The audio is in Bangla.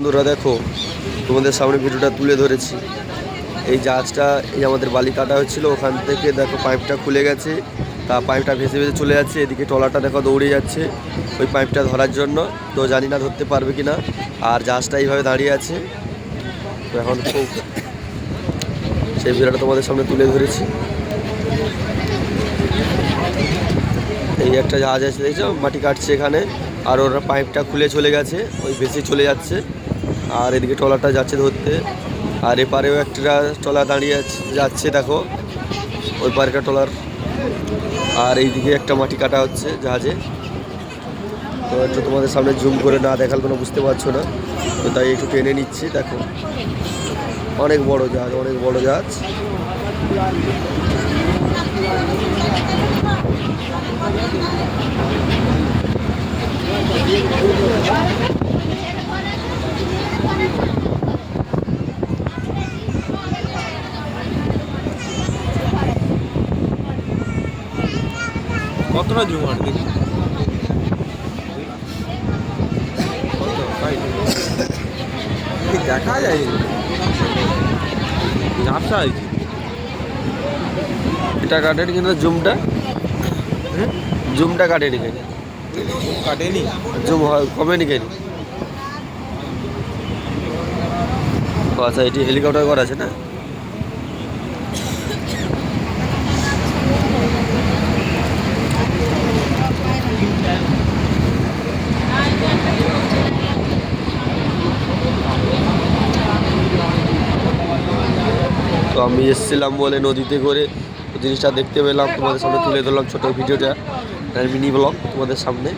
বন্ধুরা দেখো, তোমাদের সামনে ভিডিওটা তুলে ধরেছি। এই জাহাজটা এই আমাদের বালি কাটা হচ্ছিল, ওখান থেকে দেখো পাইপটা খুলে গেছে, তা পাইপটা ভেসে ভেসে চলে যাচ্ছে। এদিকে ট্রলারটা দেখো দৌড়ে যাচ্ছে ওই পাইপটা ধরার জন্য, তো জানি না ধরতে পারবে কিনা। আর জাহাজটা এইভাবে দাঁড়িয়ে আছে। তো এখন খুব সেই ভিডিওটা তোমাদের সামনে তুলে ধরেছি। এই একটা জাহাজ আছে দেখছো, মাটি কাটছে এখানে, আর ওরা পাইপটা খুলে চলে গেছে, ওই ভেসে চলে যাচ্ছে। আর এদিকে ট্রলারটা যাচ্ছে ধরতে, আর এপারেও একটা ট্রলার দাঁড়িয়ে যাচ্ছে দেখো, ওই পারে একটা ট্রলার। আর এইদিকে একটা মাটি কাটা হচ্ছে জাহাজে। তো একটু তোমাদের সামনে জুম করে না দেখাল কোনো বুঝতে পারছো না, তো তাই একটু টেনে নিচ্ছি। দেখো অনেক বড় জাহাজ, অনেক বড় জাহাজ। কতটা জুম আর দেখি দেখা যায় ঝাপসা হয়েছে। এটা কাটেনি কিন্তু জুমটা, জুমটা কাটেনি কেন? কাটেনি, জুম হয় কমেনি কেন? আচ্ছা, এটি হেলিকপ্টার করা আছে না? তো আমি এসেছিলাম বলে নদীতে করে জিনিসটা দেখতে পেলাম, তোমাদের সামনে তুলে ধরলাম ছোটো ভিডিওটা, মিনি ব্লগ তোমাদের সামনে।